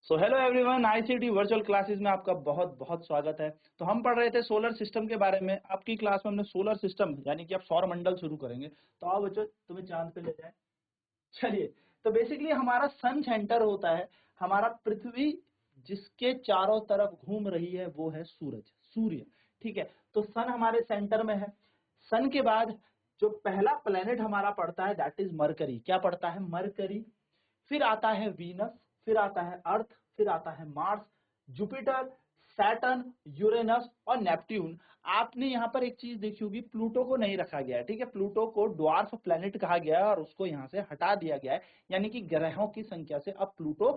So hello everyone, ICT virtual classes में आपका बहुत बहुत स्वागत है। तो हम पढ़ रहे थे सोलर सिस्टम के बारे में। आपकी क्लास में हमने सोलर सिस्टम यानी कि आप सौर मंडल शुरू करेंगे। तो आओ बच्चों, तुम्हें चांद पे ले जाए। चलिए, तो बेसिकली हमारा सन सेंटर होता है, हमारा पृथ्वी जिसके चारों तरफ घूम रही है वो है सूरज, सूर्य। ठीक है, तो सन हमारे सेंटर में है। सन के बाद जो पहला प्लेनेट हमारा पड़ता है दैट इज मरकरी। क्या पड़ता है? मरकरी। फिर आता है वीनस, फिर आता है अर्थ, फिर आता है मार्स, जुपिटर, सैटर्न, यूरेनस और नेपट्यून। आपने यहाँ पर एक चीज देखी होगी, प्लूटो को नहीं रखा गया है। ठीक है, प्लूटो को ड्वार्फ प्लेनेट कहा गया है और उसको यहाँ से हटा दिया गया है, यानी कि ग्रहों की संख्या से अब प्लूटो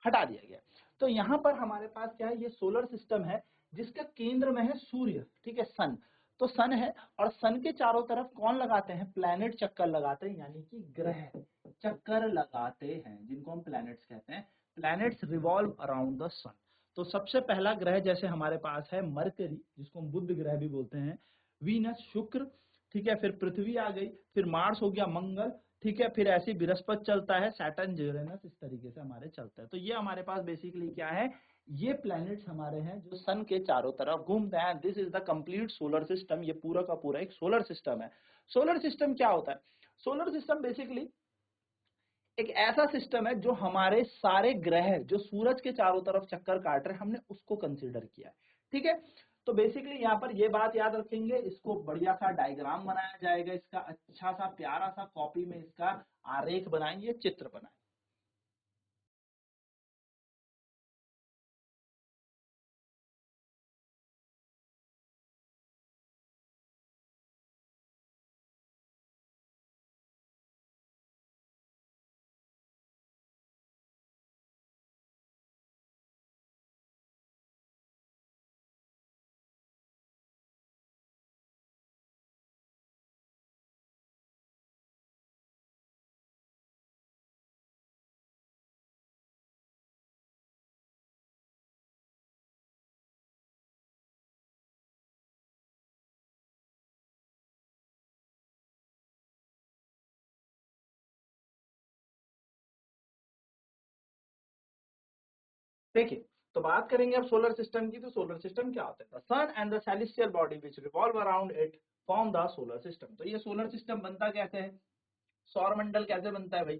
हटा दिया गया। तो यहाँ पर हमारे पास क्या है, ये सोलर सिस्टम है जिसका केंद्र में है सूर्य। ठीक है, सन। तो सन है और सन के चारों तरफ कौन लगाते हैं? प्लैनेट चक्कर लगाते हैं, यानी कि ग्रह चक्कर लगाते हैं, जिनको हम प्लैनेट्स कहते हैं। Planets revolve around the sun. तो सबसे पहला ग्रह जैसे हमारे पास है मरकरी, जिसको हम बुध ग्रह भी बोलते हैं, वीनस शुक्र, ठीक है, फिर पृथ्वी आ गई, फिर मार्स हो गया मंगल, ठीक है, फिर ऐसे बृहस्पति चलता है, सैटर्न, यूरेनस, इस तरीके से हमारे चलता है। तो ये हमारे पास बेसिकली क्या है, ये प्लैनेट्स हमारे हैं जो सन के चारों तरफ घूमते हैं। This is the complete solar system. ये पूरा का पूरा एक सोलर सिस्टम है। सोलर सिस्टम क्या होता है? सोलर सिस्टम बेसिकली एक ऐसा सिस्टम है जो हमारे सारे ग्रह जो सूरज के चारों तरफ चक्कर काट रहे हैं, हमने उसको कंसीडर किया है। ठीक है, तो बेसिकली यहाँ पर ये बात याद रखेंगे, इसको बढ़िया सा डायग्राम बनाया जाएगा, इसका अच्छा सा प्यारा सा कॉपी में इसका आरेख बनाएंगे, चित्र बनाएंगे। देखिए, तो बात करेंगे अब सोलर सिस्टम की। तो सोलर सिस्टम क्या होता है? The sun and the celestial body which revolve around it form the solar system. तो ये सोलर सिस्टम बनता कैसे है, सौर मंडल कैसे बनता है भाई?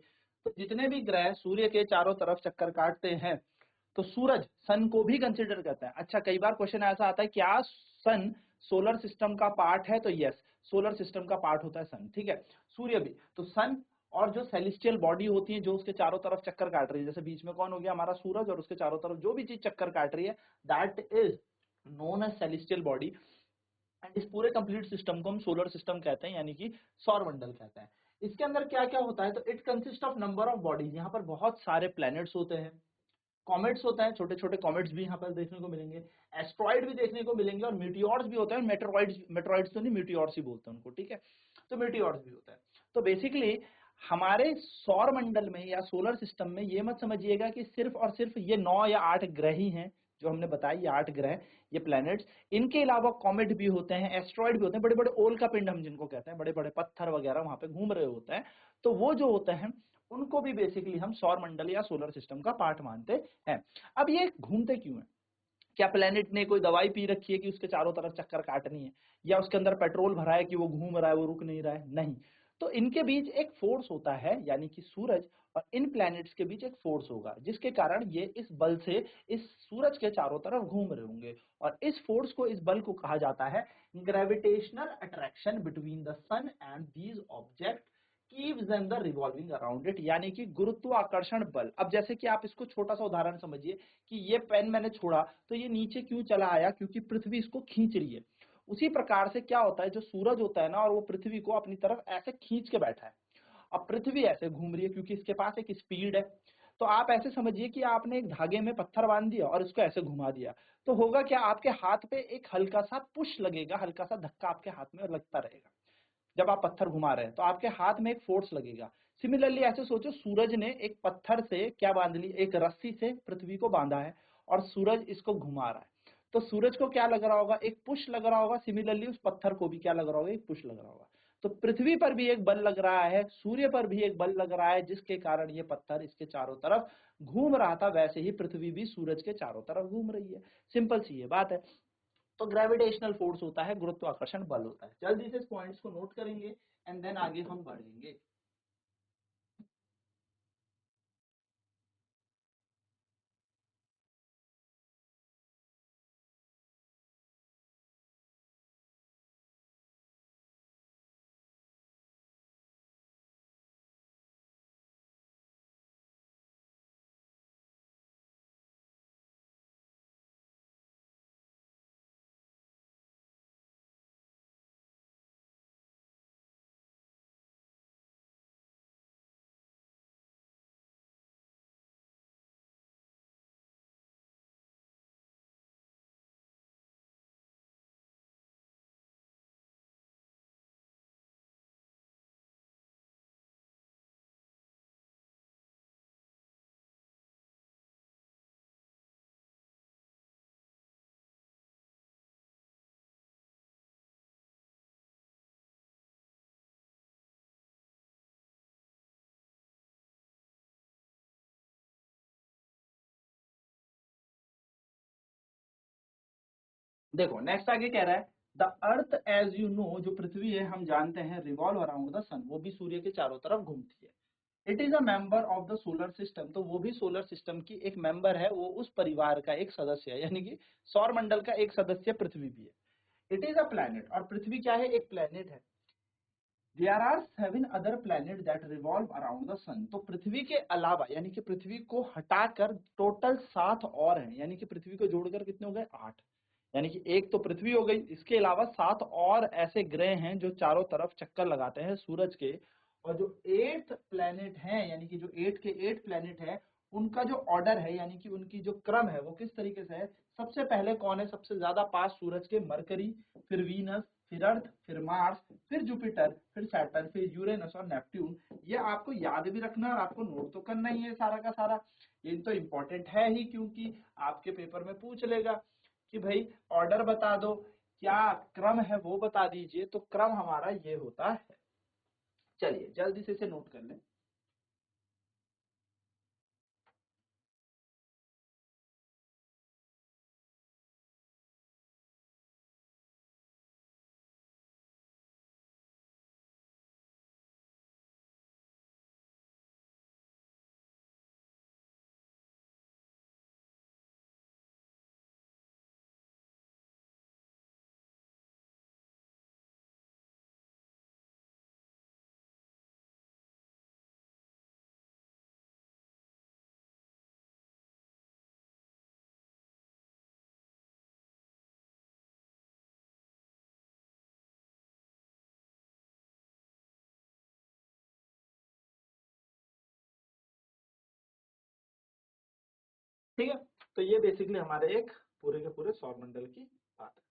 तो जितने भी ग्रह सूर्य के चारों तरफ चक्कर काटते हैं, तो सूरज सन को भी कंसिडर करता है। अच्छा, कई बार क्वेश्चन ऐसा आता है, क्या सन सोलर सिस्टम का पार्ट है? तो यस, सोलर सिस्टम का पार्ट होता है सन। ठीक है, सूर्य भी। तो सन और जो सेलेस्टियल बॉडी होती है जो उसके चारों तरफ चक्कर काट रही है, जैसे बीच में कौन हो गया हमारा सूरज, और उसके चारों तरफ जो भी चीज चक्कर काट रही है, that is known as celestial body. And इस पूरे कंप्लीट सिस्टम को हम सोलर सिस्टम कहते हैं, यानी कि सौर मंडल कहते हैं। इसके अंदर क्या क्या होता है? तो it consist of number of bodies. यहाँ पर बहुत सारे प्लैनेट्स होते हैं, कॉमेट्स होता है, छोटे छोटे कॉमेट्स भी यहाँ पर देखने को मिलेंगे, एस्ट्रॉइड भी देखने को मिलेंगे, और मीटियोर्स भी होते हैं। मेटेरॉइड्स, मेटेरॉइड्स तो नहीं, मीटियोर्स ही बोलते हैं उनको। ठीक है, तो मीटियोर्स भी होता है। तो बेसिकली हमारे सौर मंडल में या सोलर सिस्टम में ये मत समझिएगा कि सिर्फ और सिर्फ ये 9 या 8 ग्रह ही हैं जो हमने बताया, ये 8 ग्रह, ये प्लैनेट्स। इनके अलावा कॉमेट भी होते हैं, एस्ट्रॉइड भी होते हैं, बड़े बड़े ओल का पिंड हम जिनको कहते हैं, बड़े बड़े पत्थर वगैरह वहां पे घूम रहे होते हैं। तो वो जो होते हैं उनको भी बेसिकली हम सौर मंडल या सोलर सिस्टम का पार्ट मानते हैं। अब ये घूमते क्यों है? क्या प्लेनेट ने कोई दवाई पी रखी है कि उसके चारों तरफ चक्कर काटनी है, या उसके अंदर पेट्रोल भरा है कि वो घूम रहा है, वो रुक नहीं रहा है? नहीं। तो इनके बीच एक फोर्स होता है, यानी कि सूरज और इन प्लैनेट्स के बीच एक फोर्स होगा, जिसके कारण ये इस बल से इस सूरज के चारों तरफ घूम रहे होंगे। और इस फोर्स को, इस बल को कहा जाता है gravitational attraction between the sun and these object keeps them the revolving around it, यानी कि गुरुत्वाकर्षण बल। अब जैसे कि आप इसको छोटा सा उदाहरण समझिए कि ये पेन मैंने छोड़ा तो ये नीचे क्यों चला आया? क्योंकि पृथ्वी इसको खींच रही है। उसी प्रकार से क्या होता है, जो सूरज होता है ना, और वो पृथ्वी को अपनी तरफ ऐसे खींच के बैठा है। अब पृथ्वी ऐसे घूम रही है क्योंकि इसके पास एक स्पीड है। तो आप ऐसे समझिए कि आपने एक धागे में पत्थर बांध दिया और इसको ऐसे घुमा दिया, तो होगा क्या, आपके हाथ पे एक हल्का सा पुश लगेगा, हल्का सा धक्का आपके हाथ में लगता रहेगा। जब आप पत्थर घुमा रहे हैं तो आपके हाथ में एक फोर्स लगेगा। सिमिलरली ऐसे सोचो, सूरज ने एक पत्थर से क्या बांध ली, एक रस्सी से पृथ्वी को बांधा है और सूरज इसको घुमा रहा है। तो सूरज को क्या लग रहा होगा? एक पुश लग रहा होगा। सिमिलरली उस पत्थर को भी क्या लग रहा होगा? एक पुश लग रहा होगा। तो पृथ्वी पर भी एक बल लग रहा है, सूर्य पर भी एक बल लग रहा है, जिसके कारण ये पत्थर इसके चारों तरफ घूम रहा था, वैसे ही पृथ्वी भी सूरज के चारों तरफ घूम रही है। सिंपल सी ये बात है। तो ग्रेविटेशनल फोर्स होता है, गुरुत्वाकर्षण बल होता है। जल्दी से इस पॉइंट्स को नोट करेंगे एंड देन आगे हम बढ़ेंगे। देखो नेक्स्ट आगे कह रहा है, the earth as you know, जो पृथ्वी है हम जानते हैं, रिवॉल्व अराउंड द सन, वो भी सूर्य के चारों तरफ घूमती है। It is a member of the solar system, तो वो भी सोलर सिस्टम की एक मेंबर है, वो उस परिवार का एक सदस्य है, यानी कि सौर मंडल का एक सदस्य पृथ्वी भी है। इट इज अ प्लैनेट, और पृथ्वी क्या है, एक प्लैनेट है। There are 7 other planet that revolve around the sun, तो पृथ्वी के अलावा यानी कि पृथ्वी को हटाकर टोटल 7 और हैं, यानी कि पृथ्वी को जोड़कर कितने हो गए, 8। यानी कि एक तो पृथ्वी हो गई, इसके अलावा 7 और ऐसे ग्रह हैं जो चारों तरफ चक्कर लगाते हैं सूरज के। और जो 8th प्लैनेट है, यानी कि जो 8 के 8 प्लैनेट है, उनका जो ऑर्डर है यानी कि उनकी जो क्रम है वो किस तरीके से है। सबसे पहले कौन है सबसे ज्यादा पास सूरज के, मरकरी, फिर वीनस, फिर अर्थ, फिर मार्स, फिर जुपिटर, फिर सैटर्न, फिर यूरेनस और नेपट्यून। ये आपको याद भी रखना और आपको नोट तो करना ही है सारा का सारा। ये तो इंपॉर्टेंट है ही, क्योंकि आपके पेपर में पूछ लेगा कि भाई ऑर्डर बता दो, क्या क्रम है वो बता दीजिए। तो क्रम हमारा ये होता है। चलिए जल्दी से इसे नोट कर लें। ठीक है, तो ये बेसिकली हमारे एक पूरे के पूरे सौर मंडल की बात है।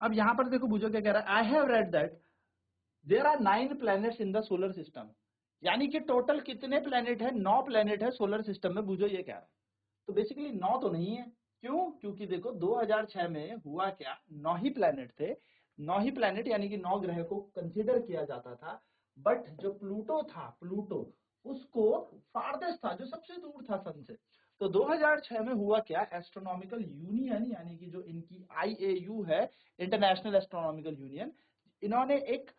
अब यहाँ पर देखो बुझो क्या कह रहा है, I have read that there are 9 planets in the solar system, यानी कि टोटल कितने प्लैनेट है, 9 प्लैनेट है सोलर सिस्टम में। बुझो ये कह रहा है, तो बेसिकली 9 तो नहीं है। क्यों, क्योंकि देखो 2006 में हुआ क्या, 9 ही प्लैनेट थे। 9 ही प्लैनेट यानी कि 9 ग्रह को कंसीडर किया जाता था। बट जो प्लूटो था, प्लूटो उसको फारदेस्ट था, जो सबसे दूर था सन से। तो 2006 में हुआ क्या, एस्ट्रोनॉमिकल यूनियन यानी कि जो इनकी आईएयू है, इंटरनेशनल एस्ट्रोनॉमिकल यूनियन, इन्होंने एक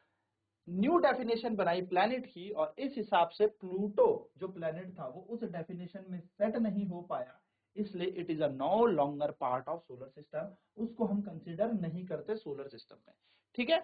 न्यू डेफिनेशन बनाई प्लैनेट की, और इस हिसाब से प्लूटो जो प्लैनेट था वो उस डेफिनेशन में सेट नहीं हो पाया, इसलिए it is a no longer part of solar system, उसको हम कंसीडर नहीं करते सोलर सिस्टम में। ठीक है,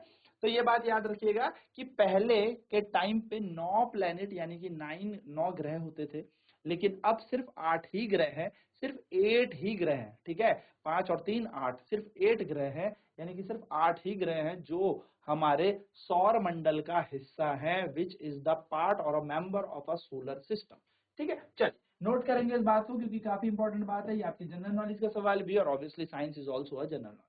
तो ये बात याद रखिएगा कि पहले के टाइम पे 9 प्लैनेट यानी कि 9 ग्रह होते थे, लेकिन अब सिर्फ 8 ही ग्रह हैं, सिर्फ 8 ही ग्रह हैं। ठीक है, 5 और 3 8, सिर्फ 8 ग्रह हैं, यानी कि सिर्फ 8 ही ग्रह हैं जो हमारे सौर मंडल का हिस्सा है, विच इज द पार्ट और a member of a solar system. ठीक है, चलिए नोट करेंगे इस बात को, क्योंकि काफी इंपॉर्टेंट बात है, ये आपकी जनरल नॉलेज का सवाल भी, और obviously science is also a general knowledge.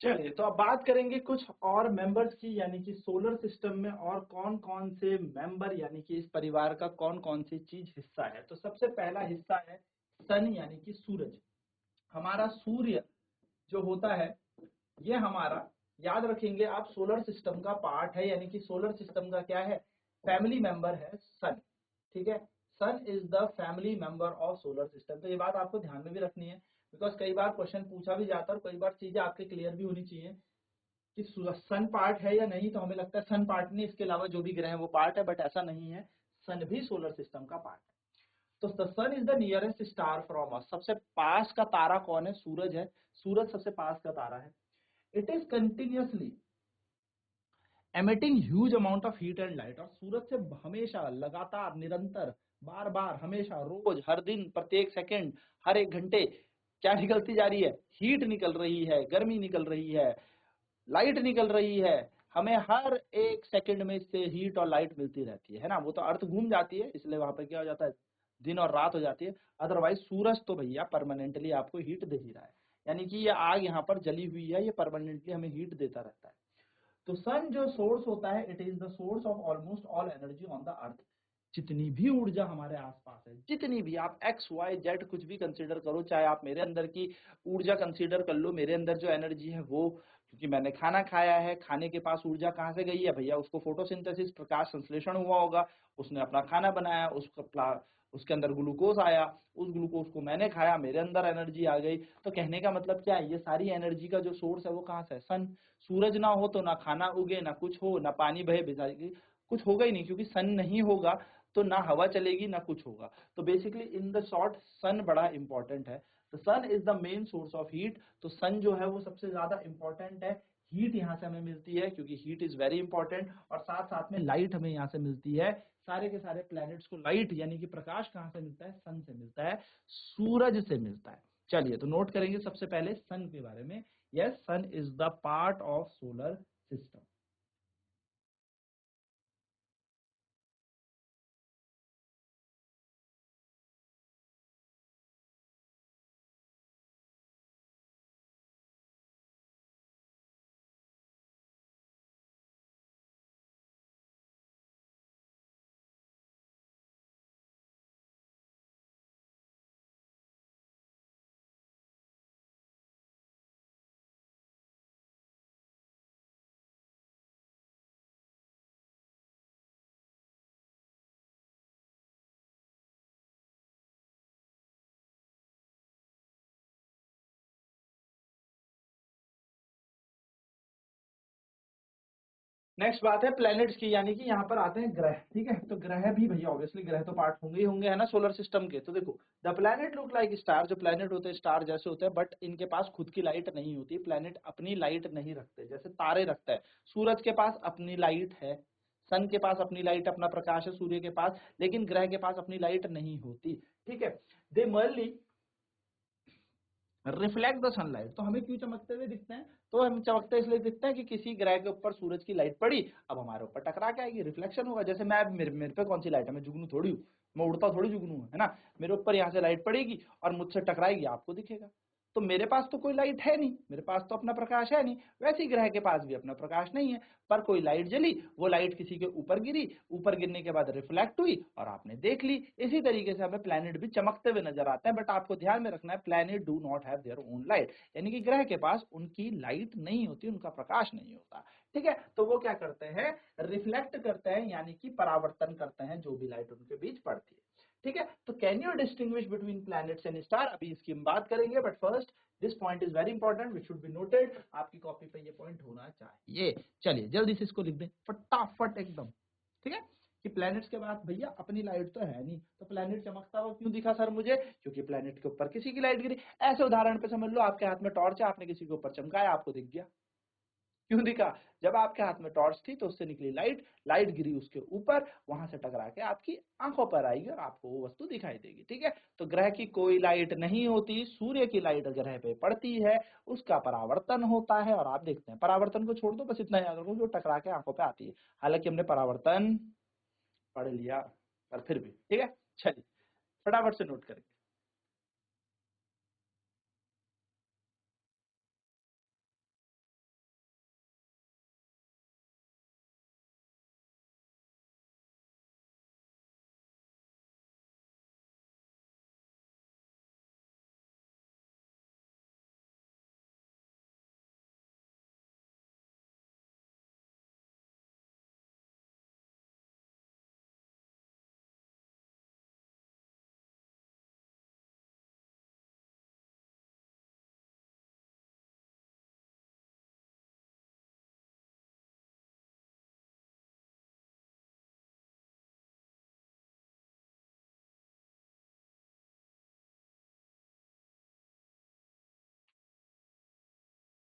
चलिए, तो अब बात करेंगे कुछ और मेंबर्स की, यानी कि सोलर सिस्टम में और कौन कौन से मेंबर, यानी कि इस परिवार का कौन कौन सी चीज हिस्सा है। तो सबसे पहला हिस्सा है सन, यानी कि सूरज। हमारा सूर्य जो होता है, ये हमारा, याद रखेंगे आप, सोलर सिस्टम का पार्ट है, यानी कि सोलर सिस्टम का क्या है, फैमिली मेंबर है सन। ठीक है, sun is the family member of solar system. तो ये बात आपको ध्यान में भी रखनी है, बिकॉज कई बार क्वेश्चन पूछा भी जाता है और कई बार चीजें आपके क्लियर भी होनी चाहिए कि सन पार्ट है या नहीं। तो हमें लगता है सन पार्ट नहीं, इसके अलावा जो भी ग्रह है वो पार्ट है, बट ऐसा नहीं है, सन भी सोलर सिस्टम का पार्ट है। तो the sun is the nearest star from us. सबसे पास का तारा कौन है, सूरज है। सूरज सबसे पास का तारा है। It is continuously emitting huge amount of heat and light. और सूरज से हमेशा, लगातार, निरंतर, बार बार, हमेशा, रोज, हर दिन, प्रत्येक सेकंड, हर एक घंटे क्या निकलती जा रही है, हीट निकल रही है, गर्मी निकल रही है, लाइट निकल रही है। हमें हर एक सेकंड में इससे हीट और लाइट मिलती रहती है ना। वो तो अर्थ घूम जाती है, इसलिए वहां पे क्या हो जाता है, दिन और रात हो जाती है। अदरवाइज सूरज तो भैया परमानेंटली आपको हीट दे ही रहा है, यानी कि ये आग यहाँ पर जली हुई है, ये परमानेंटली हमें हीट देता रहता है। तो सन जो सोर्स होता है, it is the source of almost all energy on the earth. जितनी भी ऊर्जा हमारे आसपास है, जितनी भी, आप एक्स वाई जेड कुछ भी कंसीडर करो, चाहे आप मेरे अंदर की ऊर्जा कंसीडर कर लो, मेरे अंदर जो एनर्जी है वो, क्योंकि मैंने खाना खाया है, खाने के पास ऊर्जा कहाँ से गई है भैया, उसको फोटोसिंथेसिस, प्रकाश संश्लेषण हुआ होगा, उसने अपना खाना बनाया, उसके अंदर ग्लूकोज आया, उस ग्लूकोज को मैंने खाया, मेरे अंदर एनर्जी आ गई। तो कहने का मतलब क्या है, ये सारी एनर्जी का जो सोर्स है वो कहाँ से है, सन। सूरज ना हो तो ना खाना उगे, ना कुछ हो, ना पानी बहे, बिजाई, कुछ होगा ही नहीं, क्योंकि सन नहीं होगा तो ना हवा चलेगी ना कुछ होगा। तो basically in the short, sun बड़ा इंपॉर्टेंट है। तो sun is the main source of heat. तो सन जो है वो सबसे ज्यादा इंपॉर्टेंट है। हीट यहाँ से हमें मिलती है, क्योंकि हीट इज वेरी इंपॉर्टेंट, और साथ साथ में लाइट हमें यहाँ से मिलती है। सारे के सारे प्लैनेट्स को लाइट, यानी कि प्रकाश कहाँ से मिलता है, सन से मिलता है, सूरज से मिलता है। चलिए, तो नोट करेंगे सबसे पहले सन के बारे में। Yes, sun is the part of solar system. Next बात है प्लैनेट्स की, यानी कि यहाँ पर आते हैं ग्रह। ठीक है, तो ग्रह भी भैया ऑब्वियसली ग्रह तो पार्ट होंगे ही होंगे, है ना, सोलर सिस्टम के। तो देखो, the planet look like star. जो प्लैनेट होते हैं स्टार जैसे होते हैं, बट इनके पास खुद की लाइट नहीं होती। प्लैनेट अपनी लाइट नहीं रखते, जैसे तारे रखता है। सूरज के पास अपनी लाइट है, सन के पास अपनी लाइट, अपना प्रकाश है सूर्य के पास, लेकिन ग्रह के पास अपनी लाइट नहीं होती। ठीक है, दे मर्ली रिफ्लेक्ट द सनलाइट। तो हमें क्यों चमकते हुए दिखते हैं, तो हम चमकते इसलिए दिखते हैं कि किसी ग्रह के ऊपर सूरज की लाइट पड़ी, अब हमारे ऊपर टकरा के आएगी, रिफ्लेक्शन होगा। जैसे मैं, मेरे पे कौन सी लाइट है, मैं जुगनू थोड़ी हूँ, मैं उड़ता थोड़ी जुगनू हूँ, है ना। मेरे ऊपर यहाँ से लाइट पड़ेगी और मुझसे टकराएगी, आपको दिखेगा। तो मेरे पास तो कोई लाइट है नहीं, मेरे पास तो अपना प्रकाश है नहीं, वैसे ही ग्रह के पास भी अपना प्रकाश नहीं है। पर कोई लाइट जली, वो लाइट किसी के ऊपर गिरी, ऊपर गिरने के बाद रिफ्लेक्ट हुई और आपने देख ली। इसी तरीके से हमें प्लैनेट भी चमकते हुए नजर आते हैं, बट आपको ध्यान में रखना है, planet do not have their own light, यानी कि ग्रह के पास उनकी लाइट नहीं होती, उनका प्रकाश नहीं होता। ठीक है, तो वो क्या करते हैं, रिफ्लेक्ट करते हैं, यानी कि परावर्तन करते हैं जो भी लाइट उनके बीच पड़ती है। ठीक है, तो can you distinguish between planets and star, अभी इसकी हम बात करेंगे, but first this point is very important which should be noted. आपकी कॉपी पे ये पॉइंट होना चाहिए। चलिए जल्दी से इसको लिख दें फटाफट एकदम। ठीक है, कि प्लैनेट्स के बाद भैया अपनी लाइट तो है नहीं, तो प्लैनेट चमकता हुआ क्यों दिखा सर मुझे, क्योंकि प्लैनेट के ऊपर किसी की लाइट गिरी। ऐसे उदाहरण पे समझ लो, आपके हाथ में टॉर्च है, आपने किसी के ऊपर चमकाया, आपको दिख गया। क्यों दिखा, जब आपके हाथ में टॉर्च थी तो उससे निकली लाइट, लाइट गिरी उसके ऊपर, वहां से टकरा के आपकी आंखों पर आएगी और आपको वो वस्तु दिखाई देगी। ठीक है, तो ग्रह की कोई लाइट नहीं होती, सूर्य की लाइट ग्रह पे पड़ती है, उसका परावर्तन होता है और आप देखते हैं। परावर्तन को छोड़ दो, बस इतना याद रखो, जो टकरा के आंखों पे आती है। हालांकि हमने परावर्तन पढ़ लिया, पर फिर भी ठीक है। चलिए फटाफट से नोट करेंगे।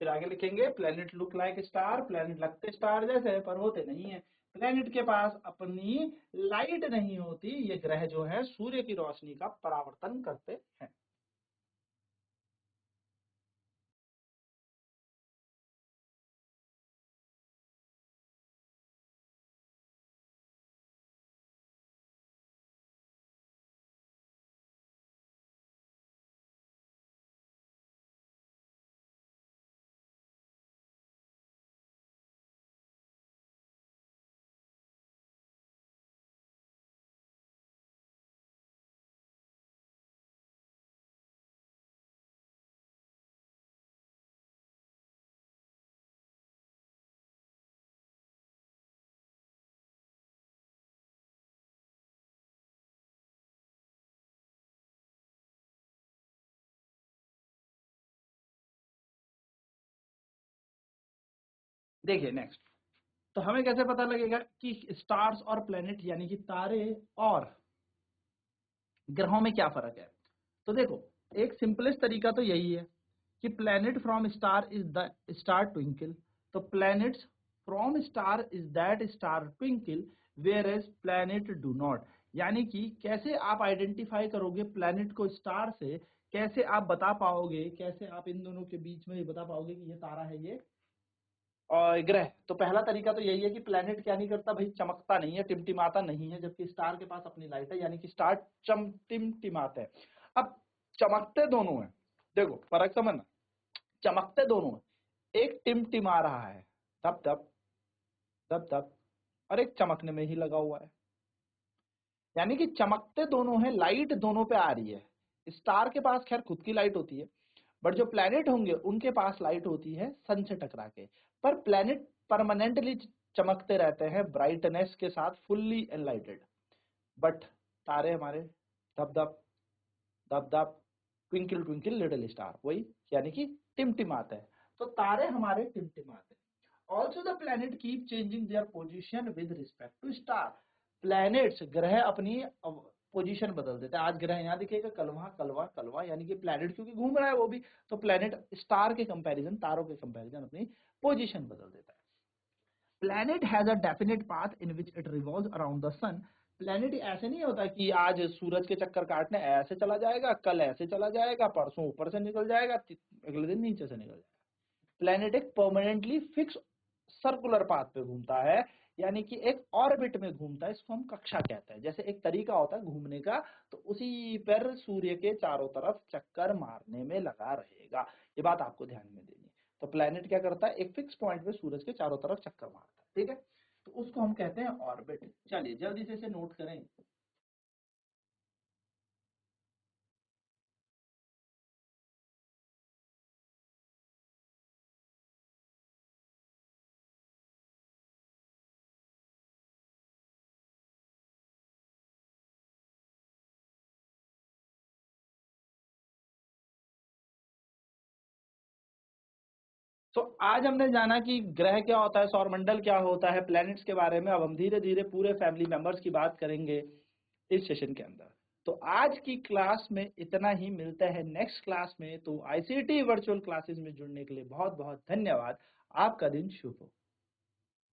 फिर आगे लिखेंगे planet look like star, planet लगते स्टार जैसे पर होते नहीं है। प्लेनेट के पास अपनी लाइट नहीं होती, ये ग्रह जो है सूर्य की रोशनी का परावर्तन करते हैं। देखिए नेक्स्ट, तो हमें कैसे पता लगेगा कि स्टार्स और प्लेनेट यानी कि तारे और ग्रहों में क्या फर्क है? तो देखो, एक सिंपलेस्ट तरीका तो यही है कि planet from star is the star twinkle. तो planets from star is that star twinkle whereas planet do not. यानी कि कैसे आप आइडेंटिफाई करोगे प्लैनेट को स्टार से, कैसे आप बता पाओगे, कैसे आप इन दोनों के बीच में ये बता पाओगे कि ये तारा है ये और ग्रह? तो पहला तरीका तो यही है कि प्लैनेट क्या नहीं करता भाई, चमकता नहीं है, टिमटिमाता नहीं है, जबकि स्टार के पास अपनी लाइट है, यानी कि स्टार टिमटिमाते हैं। अब चमकते दोनों हैं, देखो फर्क समझना, चमकते दोनों हैं, एक टिमटिमा रहा है धप धप धप धप, और एक चमकने में ही लगा हुआ है। यानी कि चमकते दोनों हैं, लाइट दोनों पे आ रही है। स्टार के पास खैर खुद की लाइट होती है, बट जो प्लैनेट होंगे उनके पास लाइट होती है सन से टकरा के। पर प्लैनेट परमानेंटली चमकते रहते हैं ब्राइटनेस के साथ, फुल्ली एनलाइटेड। बट तारे हमारे धप धप धप धप, ट्विंकल ट्विंकल लिटिल स्टार, वही यानी कि टिमटिमाते हैं। तो तारे हमारे टिमटिमाते हैं। Also the planet keep changing their position with respect to star. Planets ग्रह अपनी पोजीशन बदल देते हैं, आज ग्रह यहाँ दिखेगा, कल वहां, कल वहां, कल वहां, यानी कि प्लैनेट क्योंकि घूम रहा है वो भी, तो प्लैनेट स्टार के कंपैरिजन, तारों के कंपैरिजन अपनी पोजीशन बदल देता है। Planet has a definite path in which it revolves around the sun. Planet ऐसे नहीं होता कि आज सूरज के चक्कर काटने ऐसे चला जाएगा, कल ऐसे चला जाएगा, परसों ऊपर से निकल जाएगा, अगले दिन नीचे से निकल जाएगा। प्लैनेट एक परमानेंटली फिक्स सर्कुलर पाथ पे घूमता है, यानी कि एक ऑर्बिट में घूमता है, इसको हम कक्षा कहते हैं। जैसे एक तरीका होता है घूमने का, तो उसी पर सूर्य के चारों तरफ चक्कर मारने में लगा रहेगा। ये बात आपको ध्यान में देनी है। तो प्लैनेट क्या करता है, एक फिक्स पॉइंट पे सूरज के चारों तरफ चक्कर मारता है, ठीक है, तो उसको हम कहते हैं ऑर्बिट। चलिए जल्दी से इसे नोट करें। तो आज हमने जाना कि ग्रह क्या होता है, सौरमंडल क्या होता है, प्लैनेट्स के बारे में। अब हम धीरे धीरे पूरे फैमिली मेंबर्स की बात करेंगे इस सेशन के अंदर। तो आज की क्लास में इतना ही, मिलते हैं नेक्स्ट क्लास में। तो आईसीटी वर्चुअल क्लासेस में जुड़ने के लिए बहुत बहुत धन्यवाद। आपका दिन शुभ हो।